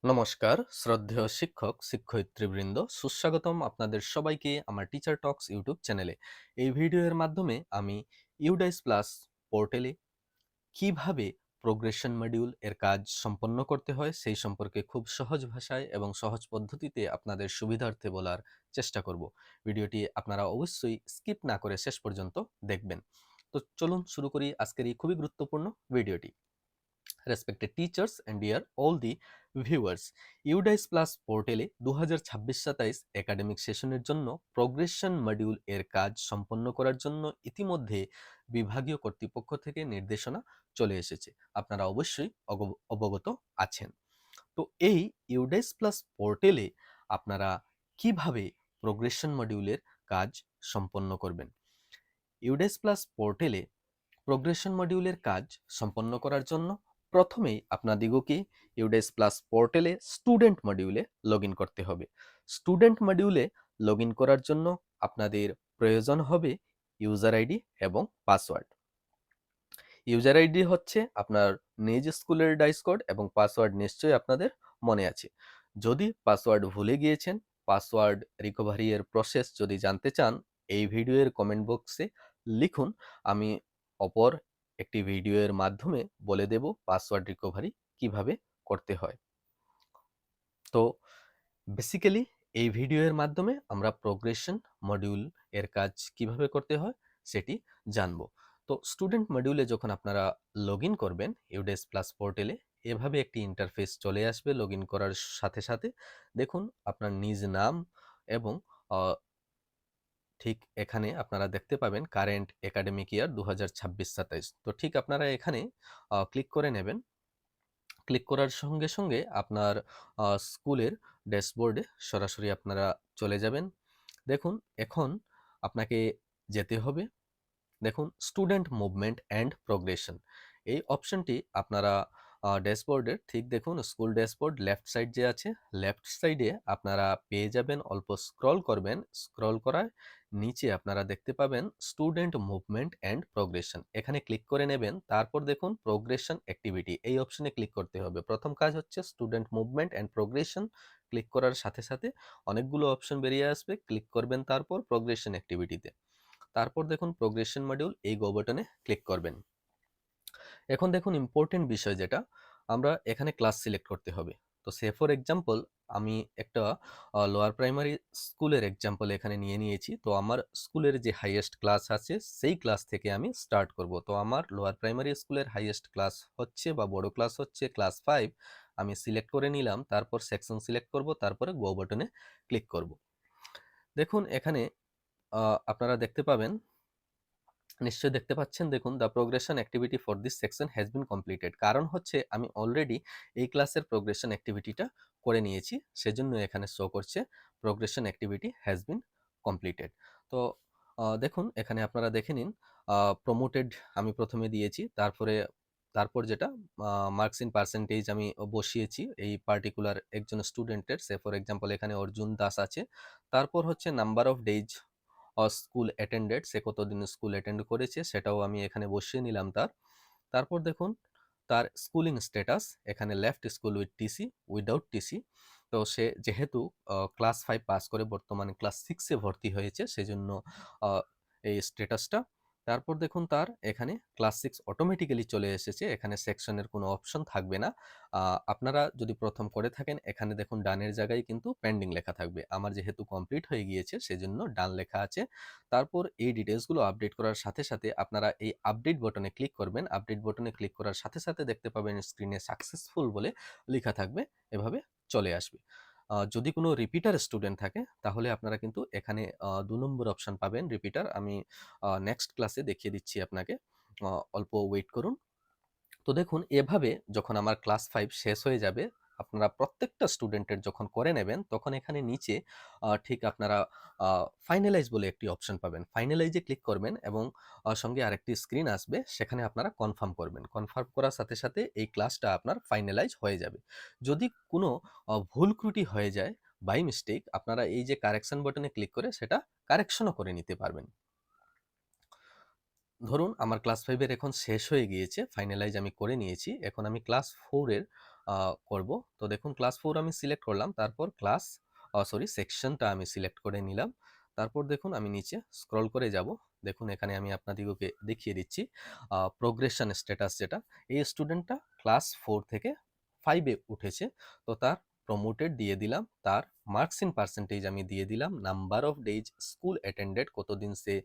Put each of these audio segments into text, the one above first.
নমস্কার শ্রদ্ধেয় শিক্ষক শিক্ষয়িত্রীবৃন্দ, সুস্বাগতম আপনাদের সবাইকে আমার টিচার টক্স ইউটিউব চ্যানেলে। এই ভিডিওর মাধ্যমে আমি ইউডাইস প্লাস পোর্টালে কিভাবে প্রোগ্রেশন মডিউল এর কাজ সম্পন্ন করতে হয় সেই সম্পর্কে খুব সহজ ভাষায় এবং সহজ পদ্ধতিতে আপনাদের সুবিধার্থে বলার চেষ্টা করব। ভিডিওটি আপনারা অবশ্যই স্কিপ না করে শেষ পর্যন্ত দেখবেন। তো চলুন শুরু করি আজকের এই খুবই গুরুত্বপূর্ণ ভিডিওটি। Respected teachers and dear all the viewers, UDISE plus পোর্টালে 2026-27 একাডেমিক সেশনের জন্য প্রোগ্রেশন মডিউল এর কাজ সম্পন্ন করার জন্য ইতিমধ্যে বিভাগীয় কর্তৃপক্ষ থেকে নির্দেশনা চলে এসেছে। আপনারা অবশ্যই অবগত আছেন। তো এই ইউডাইস প্লাস পোর্টালে আপনারা কিভাবে প্রোগ্রেশন মডিউলের কাজ সম্পন্ন করবেন। ইউডাইস প্লাস পোর্টালে প্রোগ্রেশন মডিউলের কাজ সম্পন্ন করার জন্য প্রথমেই আপনাদিগকে ইউডাইস প্লাস পোর্টালে স্টুডেন্ট মডিউলে লগ ইন করতে হবে। স্টুডেন্ট মডিউলে লগ ইন করার জন্য আপনাদের প্রয়োজন হবে ইউজার আইডি এবং পাসওয়ার্ড। ইউজার আইডি হচ্ছে আপনার নিজ স্কুলের ডাইস কোড এবং পাসওয়ার্ড নিশ্চয়ই আপনাদের মনে আছে। যদি পাসওয়ার্ড ভুলে গিয়েছেন, পাসওয়ার্ড রিকভারি এর প্রসেস যদি জানতে চান, এই ভিডিওর কমেন্ট বক্সে লিখুন। আমি অপর একটি ভিডিওর মাধ্যমে বলে দেব পাসওয়ার্ড রিকভারি কিভাবে করতে হয়। তো বেসিক্যালি এই ভিডিওর মাধ্যমে আমরা প্রোগ্রেশন মডিউল এর কাজ কিভাবে করতে হয় সেটি জানব। তো স্টুডেন্ট মডিউলে যখন আপনারা লগ ইন করবেন ইউডাইস প্লাস পোর্টালে, এভাবে একটি ইন্টারফেস চলে আসবে। লগ ইন করার সাথে সাথে দেখুন আপনার নিজ নাম এবং ঠিক এখানে আপনারা দেখতে পাবেন কারেন্ট একাডেমিক ইয়ার 2026-27। তো ঠিক আপনারা এখানে ক্লিক করে নেবেন। ক্লিক করার সঙ্গে সঙ্গে আপনার স্কুলের ড্যাশবোর্ডে সরাসরি আপনারা চলে যাবেন। দেখুন এখন আপনাকে যেতে হবে, দেখুন স্টুডেন্ট মুভমেন্ট অ্যান্ড প্রোগ্রেশন, এই অপশনটি আপনারা ড্যাশবোর্ডের ঠিক দেখুন স্কুল ড্যাশবোর্ড লেফট সাইড যে আছে, লেফট সাইডে আপনারা পেয়ে যাবেন। অল্প স্ক্রল করবেন, স্ক্রল করার নিচে আপনারা দেখতে পাবেন স্টুডেন্ট মুভমেন্ট অ্যান্ড প্রোগ্রেশন, এখানে ক্লিক করে নেবেন। তারপর দেখুন প্রোগ্রেশন অ্যাক্টিভিটি, এই অপশনে ক্লিক করতে হবে। প্রথম কাজ হচ্ছে student movement and progression. Click করার সাথে সাথে অনেকগুলো অপশন বেরিয়ে আসবে, ক্লিক করবেন তারপর প্রোগ্রেশন অ্যাক্টিভিটিতে। তারপর দেখুন প্রোগ্রেশন মডিউল, এই গো বাটনে ক্লিক করবেন। এখন দেখুন ইম্পর্টেন্ট বিষয় যেটা, আমরা এখানে ক্লাস সিলেক্ট করতে হবে। তো সে ফর এক্সাম্পল আমি একটা লোয়ার প্রাইমারি স্কুলের এক্সাম্পল এখানে নিয়ে নিয়েছি। তো আমার স্কুলের যে হাইয়েস্ট ক্লাস আছে সেই ক্লাস থেকে আমি স্টার্ট করব। তো আমার লোয়ার প্রাইমারি স্কুলের হাইয়েস্ট ক্লাস হচ্ছে বা বড় ক্লাস হচ্ছে ক্লাস 5। আমি সিলেক্ট করে নিলাম, তারপর সেকশন সিলেক্ট করব, তারপরে গো বাটনে ক্লিক করব। দেখুন এখানে আপনারা দেখতে পাবেন, নিশ্চয়ই দেখতে পাচ্ছেন, দেখুন the progression activity for this section has been completed. কারণ হচ্ছে আমি অলরেডি এই ক্লাসের প্রোগ্রেশন অ্যাক্টিভিটিটা করে নিয়েছি, সেজন্য এখানে শো করছে progression activity has been completed. তো দেখুন এখানে আপনারা দেখে নিন, প্রমোটেড আমি প্রথমে দিয়েছি, তারপর যেটা মার্কস ইন পার্সেন্টেজ আমি বসিয়েছি এই পার্টিকুলার একজন স্টুডেন্টের। সে ফর এক্সাম্পল এখানে অর্জুন দাস আছে। তারপর হচ্ছে number of days school attended, সে কতদিন স্কুল অ্যাটেন্ড করেছে সেটাও আমি এখানে বসিয়ে নিলাম তার। তারপর দেখুন তার স্কুলিং স্ট্যাটাস, এখানে left school with TC, without TC. তো সে যেহেতু ক্লাস 5 পাস করে বর্তমানে ক্লাস 6-এ ভর্তি হয়েছে, সেজন্য এই স্ট্যাটাসটা। তারপর দেখুন তার এখানে ক্লাস 6 অটোমেটিক্যালি চলে এসেছে, এখানে সেকশনের কোনো অপশন থাকবে না। আপনারা যদি প্রথম করে থাকেন এখানে দেখুন ডানের জায়গায় কিন্তু পেন্ডিং লেখা থাকবে। আমার যেহেতু কমপ্লিট হয়ে গিয়েছে সেজন্য ডান লেখা আছে। তারপর এই ডিটেলসগুলো আপডেট করার সাথে সাথে আপনারা এই আপডেট বাটনে ক্লিক করবেন। আপডেট বাটনে ক্লিক করার সাথে সাথে দেখতে পাবেন স্ক্রিনে সাকসেসফুল বলে লেখা থাকবে, এভাবে চলে আসবে। যদি কোনো রিপিটার স্টুডেন্ট থাকে তাহলে আপনারা কিন্তু এখানে 2 নম্বর অপশন পাবেন রিপিটার। আমি নেক্সট ক্লাসে দেখিয়ে দিচ্ছি আপনাকে, অল্প ওয়েট করুন। তো দেখুন এভাবে যখন আমার ক্লাস 5 শেষ হয়ে যাবে, আপনারা প্রত্যেকটা স্টুডেন্টের যখন করে নেবেন তখন এখানে নিচে ঠিক আপনারা ফাইনালাইজ বলে একটি অপশন পাবেন। ফাইনালাইজে ক্লিক করবেন এবং সঙ্গে আরেকটি স্ক্রিন আসবে, সেখানে আপনারা কনফার্ম করবেন। কনফার্ম করার সাথে সাথে এই ক্লাসটা আপনার ফাইনালাইজ হয়ে যাবে। যদি কোনো ভুল ত্রুটি হয়ে যায় বাই মিস্টেক, আপনারা এই যে কারেকশন বাটনে ক্লিক করে সেটা কারেকশনও করে নিতে পারবেন। ধরুন আমার ক্লাস 5 এর এখন শেষ হয়ে গিয়েছে, ফাইনালাইজ আমি করে নিয়েছি। এখন আমি ক্লাস 4 এর করব। তো দেখুন ক্লাস 4 আমি সিলেক্ট করলাম, তারপর সেকশনটা আমি সিলেক্ট করে নিলাম। তারপর দেখুন আমি নিচে স্ক্রল করে যাব। দেখুন এখানে আমি আপনাদিগকে দেখিয়ে দিচ্ছি প্রোগ্রেশন স্ট্যাটাস যেটা, এই স্টুডেন্টটা ক্লাস 4 থেকে 5 এ উঠেছে। তো তার প্রমোটেড দিয়ে দিলাম, তার মার্কস ইন পার্সেন্টেজ আমি দিয়ে দিলাম, number of days school attended, কতদিন সে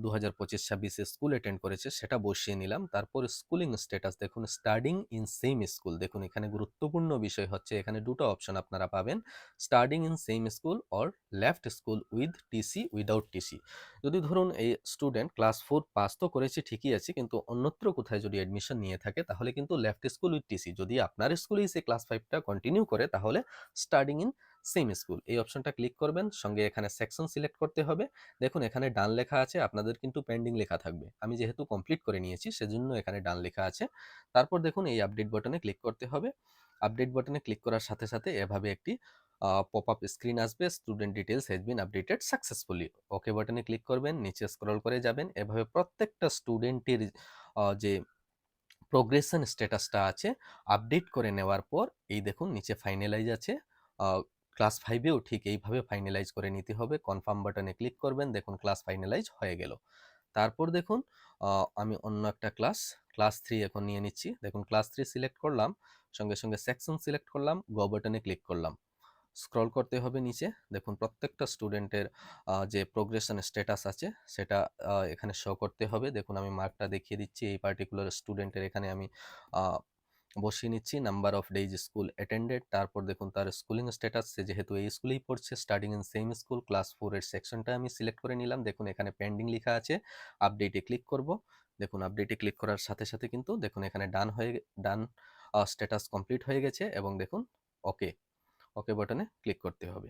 2025-26 স্কুল অ্যাটেন্ড করেছে সেটা বসিয়ে নিলাম। তারপর স্কুলিং স্ট্যাটাস দেখুন, স্টাডিং ইন সেম স্কুল। দেখুন এখানে গুরুত্বপূর্ণ বিষয় হচ্ছে এখানে দুটো অপশন আপনারা পাবেন, studying in same school or left school with TC, without TC. যদি ধরুন এই স্টুডেন্ট ক্লাস 4 পাস তো করেছে ঠিকই আছে, কিন্তু অন্যত্র কোথায় যদি অ্যাডমিশন নিয়ে থাকে তাহলে কিন্তু লেফট স্কুল উইথ টিসি। যদি আপনার স্কুলেই সে ক্লাস 5টা কন্টিনিউ করে তাহলে স্টাডিং ইন সেম স্কুল এই অপশনটা ক্লিক করবেন, সঙ্গে এখানে সেকশন সিলেক্ট করতে হবে। দেখুন এখানে ডান লেখা আছে, আপনাদের কিন্তু পেন্ডিং লেখা থাকবে, আমি যেহেতু কমপ্লিট করে নিয়েছি সেজন্য এখানে ডান লেখা আছে। তারপর দেখুন এই আপডেট বাটনে ক্লিক করতে হবে। আপডেট বাটনে ক্লিক করার সাথে সাথে এভাবে একটি পপ আপ স্ক্রিন আসবে, student details has been updated successfully. Okay বাটনে ক্লিক করবেন, নিচে স্ক্রল করে যাবেন, এভাবে প্রত্যেকটা স্টুডেন্টের যে প্রোগ্রেশন স্ট্যাটাসটা আছে আপডেট করে নেওয়ার পর এই দেখুন নিচে ফাইনালাইজ আছে। ক্লাস 5এও ঠিক এইভাবে ফাইনালাইজ করে নিতে হবে। কনফার্ম বাটনে ক্লিক করবেন, দেখুন ক্লাস ফাইনালাইজ হয়ে গেল। তারপর দেখুন আমি অন্য একটা ক্লাস 3 এখন নিয়ে নিচ্ছি। দেখুন ক্লাস 3 সিলেক্ট করলাম, সঙ্গে সঙ্গে সেকশন সিলেক্ট করলাম, গো বাটনে ক্লিক করলাম। স্ক্রল করতে হবে নিচে, দেখুন প্রত্যেকটা স্টুডেন্টের যে প্রোগ্রেশন স্ট্যাটাস আছে সেটা এখানে শো করতে হবে। দেখুন আমি মার্কটা দেখিয়ে দিচ্ছি, এই পার্টিকুলার স্টুডেন্টের এখানে আমি বসিয়ে নিচ্ছি number of days school attended. তারপর দেখুন তার স্কুলিং স্ট্যাটাস, সে যেহেতু এই স্কুলেই পড়ছে, studying in same school, class 4 এর সেকশনটা আমি সিলেক্ট করে নিলাম। দেখুন এখানে পেন্ডিং লেখা আছে, আপডেটে ক্লিক করব। দেখুন আপডেটে ক্লিক করার সাথে সাথে কিন্তু দেখুন এখানে ডান স্ট্যাটাস কমপ্লিট হয়ে গেছে, এবং দেখুন ওকে ওকে বাটনে ক্লিক করতে হবে।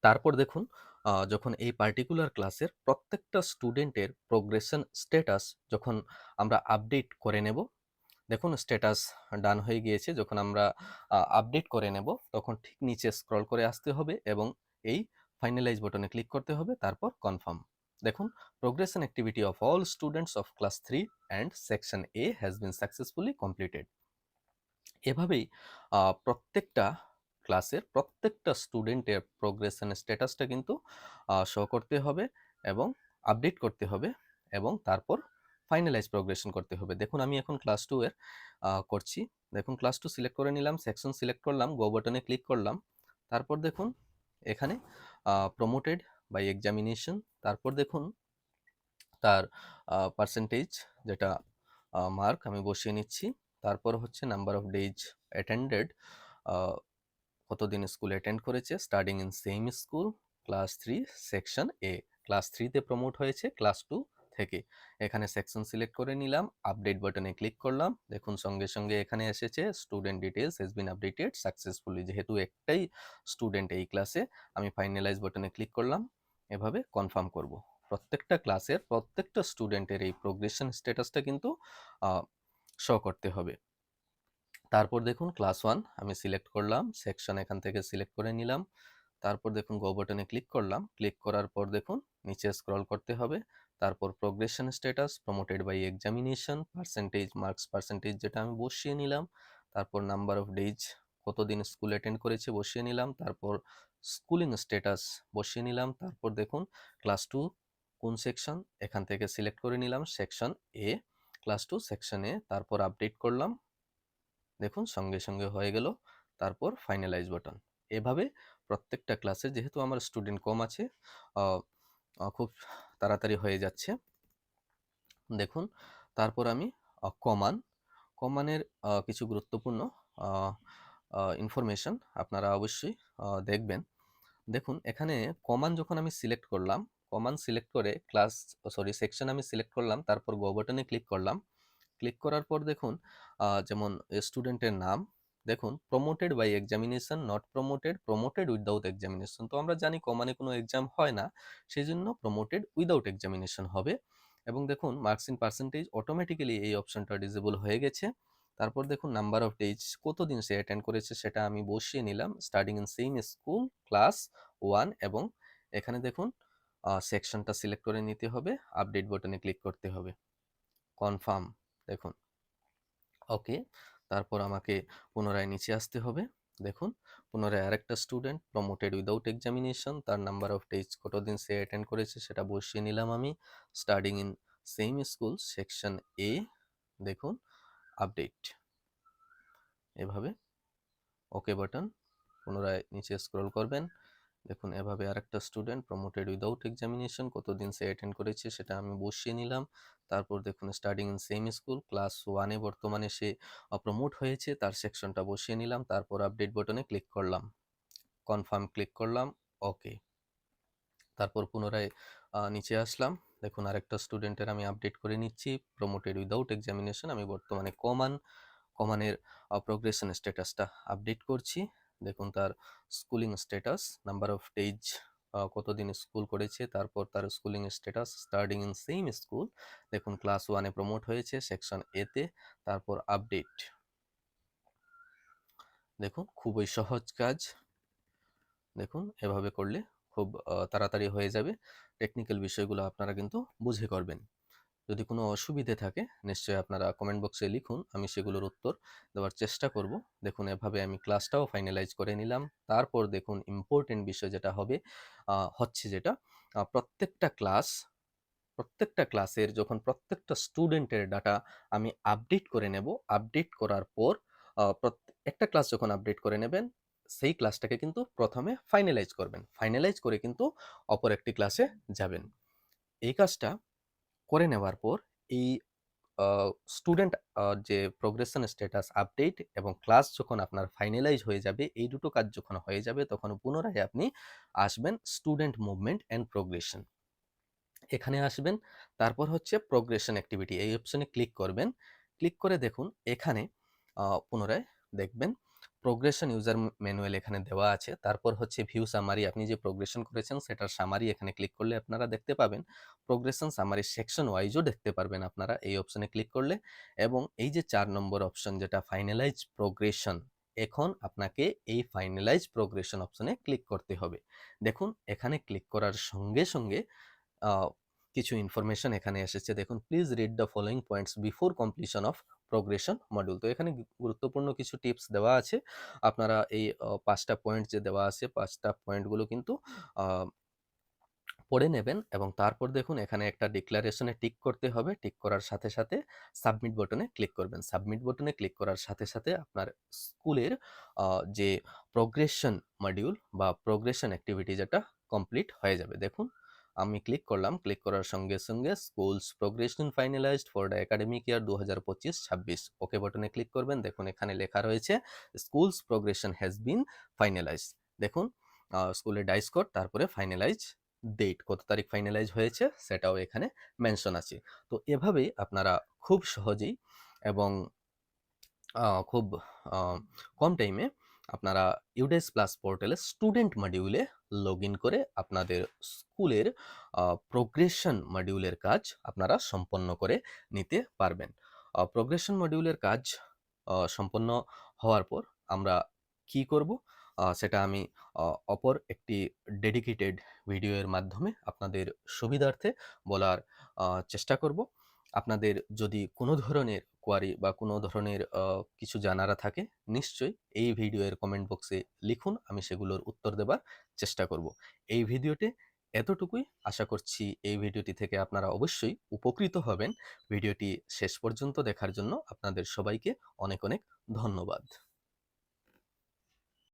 তারপর দেখুন যখন এই পার্টিকুলার ক্লাসের প্রত্যেকটা স্টুডেন্টের প্রোগ্রেশন স্ট্যাটাস যখন আমরা আপডেট করে নেব, দেখুন স্ট্যাটাস ডান হয়ে গিয়েছে। যখন আমরা আপডেট করে নেব তখন ঠিক নিচে স্ক্রল করে আসতে হবে এবং এই ফাইনালাইজ বাটনে ক্লিক করতে হবে, তারপর কনফার্ম। দেখুন progression activity of all students of class 3 and section A has been successfully completed. এভাবেই প্রত্যেকটা ক্লাসের প্রত্যেকটা স্টুডেন্টের প্রোগ্রেশন স্ট্যাটাসটা কিন্তু শো করতে হবে এবং আপডেট করতে হবে, এবং তারপর ফাইনালাইজ প্রোগ্রেশন করতে হবে। দেখুন আমি এখন ক্লাস 2 এর করছি। দেখুন ক্লাস 2 সিলেক্ট করে নিলাম, সেকশন সিলেক্ট করলাম, গো বাটনে ক্লিক করলাম। তারপর দেখুন এখানে প্রমোটেড বাই এক্সামিনেশন, তারপর দেখুন তার পার্সেন্টেজ যেটা মার্ক আমি বসিয়ে নিচ্ছি। তারপর হচ্ছে নাম্বার অফ ডেজ অ্যাটেন্ডেড, কতদিন স্কুল অ্যাটেন্ড করেছে, studying in same school, class 3 section A, class 3 তে প্রমোট হয়েছে ক্লাস 2 থেকে। এখানে সেকশন সিলেক্ট করে নিলাম, আপডেট বাটনে ক্লিক করলাম। দেখুন সঙ্গে সঙ্গে এখানে এসেছে student details has been updated successfully. যেহেতু একটাই স্টুডেন্ট এই ক্লাসে, আমি ফাইনালাইজ বাটনে ক্লিক করলাম। এভাবে কনফার্ম করব। প্রত্যেকটা ক্লাসের প্রত্যেকটা স্টুডেন্টের এই প্রোগ্রেশন স্ট্যাটাসটা কিন্তু শো করতে হবে। তারপর দেখুন ক্লাস 1 আমি সিলেক্ট করলাম, সেকশন এখান থেকে সিলেক্ট করে নিলাম। তারপর দেখুন গো বাটনে ক্লিক করলাম, ক্লিক করার পর দেখুন নিচে স্ক্রল করতে হবে। তারপর progression status, promoted by examination, percentage, marks percentage যেটা আমি বসিয়ে নিলাম। তারপর নাম্বার অফ ডেজ, কতদিন স্কুল অ্যাটেন্ড করেছে বসিয়ে নিলাম। তারপর স্কুলিং স্ট্যাটাস বসিয়ে নিলাম। তারপর দেখুন ক্লাস 2 কোন সেকশন, এখান থেকে সিলেক্ট করে নিলাম সেকশন এ, ক্লাস 2 সেকশন এ। তারপর আপডেট করলাম, দেখুন সঙ্গে সঙ্গে হয়ে গেল। তারপর ফাইনালাইজ বাটন। এভাবে প্রত্যেকটা ক্লাসে, যেহেতু আমার স্টুডেন্ট কম আছে, খুব তাড়াতাড়ি হয়ে যাচ্ছে। দেখুন তারপর আমি কমানের কিছু গুরুত্বপূর্ণ ইনফরমেশন আপনারা অবশ্যই দেখবেন। দেখুন এখানে কমান যখন আমি সিলেক্ট করলাম, কমান সিলেক্ট করে সেকশন আমি সিলেক্ট করলাম, তারপর গো বাটনে ক্লিক করলাম। ক্লিক করার পর দেখুন যেমন স্টুডেন্টের নাম, দেখুন promoted by examination, not promoted, promoted without examination. তো আমরা জানি কমানে কোনো এক্সাম হয় না, সেই জন্য প্রমোটেড উইদাউট এক্সামিনেশন হবে। এবং দেখুন মার্কস ইন পার্সেন্টেজ অটোমেটিক্যালি এই অপশনটা ডিসেবল হয়ে গেছে। তারপর দেখুন নাম্বার অফ ডেজ, কতদিন সে অ্যাটেন্ড করেছে সেটা আমি বসিয়ে নিলাম, studying in same school, class 1, এবং এখানে দেখুন সেকশনটা সিলেক্ট করে নিতে হবে, আপডেট বাটনে ক্লিক করতে হবে। কনফার্ম, দেখুন ওকে। তারপর আমাকে পুনরায় নিচে আসতে হবে। দেখুন পুনরায় আরেকটা স্টুডেন্ট প্রমোটেড উইদাউট এক্সামিনেশন, তার নাম্বার অফ ডেজ কতদিন সে অ্যাটেন্ড করেছে সেটা বসিয়ে নিলাম আমি। Studying in same school section A, দেখুন আপডেট, এভাবে ওকে বাটন, পুনরায় নিচে স্ক্রল করবেন। দেখুন এভাবে আরেকটা স্টুডেন্ট প্রমোটেড উইদাউট এক্সামিনেশন কতদিন সে অ্যাটেন্ড করেছে সেটা আমি বসিয়ে নিলাম। তারপর দেখুন studying in same school class 1-এ বর্তমানে সে প্রমোট হয়েছে, তার সেকশনটা বসিয়ে নিলাম। তারপর আপডেট বাটনে ক্লিক করলাম, কনফার্ম ক্লিক করলাম, ওকে। তারপর পুনরায় নিচে আসলাম। দেখুন আরেকটা স্টুডেন্টের আমি আপডেট করে নিচ্ছি, প্রমোটেড উইদাউট এক্সামিনেশন, আমি বর্তমানে কমানের প্রোগ্রেশন স্ট্যাটাসটা আপডেট করছি। দেখুন তার schooling status, number of days কতদিন স্কুল করেছে, তারপর তার schooling status starting in same school, দেখুন ক্লাস 1-এ প্রমোট হয়েছে সেকশন এতে, তারপর আপডেট। দেখুন খুবই সহজ কাজ, দেখুন এভাবে করলে খুব তাড়াতাড়ি হয়ে যাবে। টেকনিক্যাল বিষয়গুলো আপনারা কিন্তু বুঝে করবেন। যদি কোনো অসুবিধে থাকে নিশ্চয়ই আপনারা কমেন্ট বক্সে লিখুন, আমি সেগুলোর উত্তর দেওয়ার চেষ্টা করব। দেখুন এভাবে আমি ক্লাসটাও ফাইনালাইজ করে নিলাম। তারপর দেখুন ইম্পর্টেন্ট বিষয় যেটা হবে হচ্ছে যেটা প্রত্যেকটা ক্লাসের যখন প্রত্যেকটা স্টুডেন্টের ডাটা আমি আপডেট করে নেব, আপডেট করার পর একটা ক্লাস যখন আপডেট করে নেবেন সেই ক্লাসটাকে কিন্তু প্রথমে ফাইনালাইজ করবেন, ফাইনালাইজ করে কিন্তু অপর একটি ক্লাসে যাবেন। এই কাজটা করে নেওয়ার পর এই স্টুডেন্ট যে প্রোগ্রেশন স্ট্যাটাস আপডেট এবং ক্লাস যখন আপনার ফাইনালাইজ হয়ে যাবে, এই দুটো কাজ যখন হয়ে যাবে তখন পুনরায় আপনি আসবেন স্টুডেন্ট মুভমেন্ট অ্যান্ড প্রোগ্রেশন, এখানে আসবেন। তারপর হচ্ছে প্রোগ্রেশন অ্যাক্টিভিটি, এই অপশনে ক্লিক করবেন। ক্লিক করে দেখুন এখানে পুনরায় দেখবেন প্রোগ্রেশন ইউজার ম্যানুয়াল এখানে দেওয়া আছে। তারপর হচ্ছে ভিউ সামারি, আপনি যে প্রোগ্রেশন করেছেন সেটার সামারি এখানে ক্লিক করলে আপনারা দেখতে পাবেন। প্রোগ্রেশন সামারি সেকশন ওয়াইজও দেখতে পারবেন আপনারা এই অপশনে ক্লিক করলে। এবং এই যে 4 নম্বর অপশন যেটা ফাইনালাইজ প্রোগ্রেশন, এখন আপনাকে এই ফাইনালাইজ প্রোগ্রেশন অপশনে ক্লিক করতে হবে। দেখুন এখানে ক্লিক করার সঙ্গে সঙ্গে কিছু ইনফরমেশন এখানে এসেছে। দেখুন please read the following points before completion of progression module. তো এখানে গুরুত্বপূর্ণ কিছু টিপস দেওয়া আছে। আপনারা এই 5টা পয়েন্ট যে দেওয়া আছে 5টা পয়েন্টগুলো কিন্তু পড়ে নেবেন এবং তারপর দেখুন এখানে একটা ডিক্লারেশনে টিক করতে হবে। টিক করার সাথে সাথে সাবমিট বাটনে ক্লিক করবেন। সাবমিট বাটনে ক্লিক করার সাথে সাথে আপনার স্কুলের যে প্রোগ্রেশন মডিউল বা প্রোগ্রেশন অ্যাক্টিভিটি যেটা কমপ্লিট হয়ে যাবে। দেখুন আমি ক্লিক করলাম, ক্লিক করার সঙ্গে সঙ্গে schools progression finalised for the academic ইয়ার 2025-26 ওকে বাটনে ক্লিক করবেন। দেখুন এখানে লেখা রয়েছে schools progression has been finalised. দেখুন স্কুলের ডাইস কোড, তারপরে ফাইনালাইজ ডেট, কত তারিখ ফাইনালাইজ হয়েছে সেটাও এখানে মেনশন আছে। তো এভাবেই আপনারা খুব সহজেই এবং খুব কম টাইমে আপনারা ইউডেস প্লাস পোর্টালে স্টুডেন্ট মডিউলে লগ ইন করে আপনাদের স্কুলের প্রোগ্রেশন মডিউলের কাজ আপনারা সম্পন্ন করে নিতে পারবেন। প্রোগ্রেশন মডিউলের কাজ সম্পন্ন হওয়ার পর আমরা কি করব সেটা আমি অপর একটি ডেডিকেটেড ভিডিওর মাধ্যমে আপনাদের সুবিধার্থে বলার চেষ্টা করব। আপনাদের যদি কোনো ধরনের কোয়ারি বা কোনো ধরনের কিছু জানার থাকে নিশ্চয়ই এই ভিডিওর কমেন্ট বক্সে লিখুন, আমি সেগুলোর উত্তর দেবার চেষ্টা করব। এই ভিডিওতে এতটুকুই, আশা করছি এই ভিডিওটি থেকে আপনারা অবশ্যই উপকৃত হবেন। ভিডিওটি শেষ পর্যন্ত দেখার জন্য আপনাদের সবাইকে অনেক অনেক ধন্যবাদ।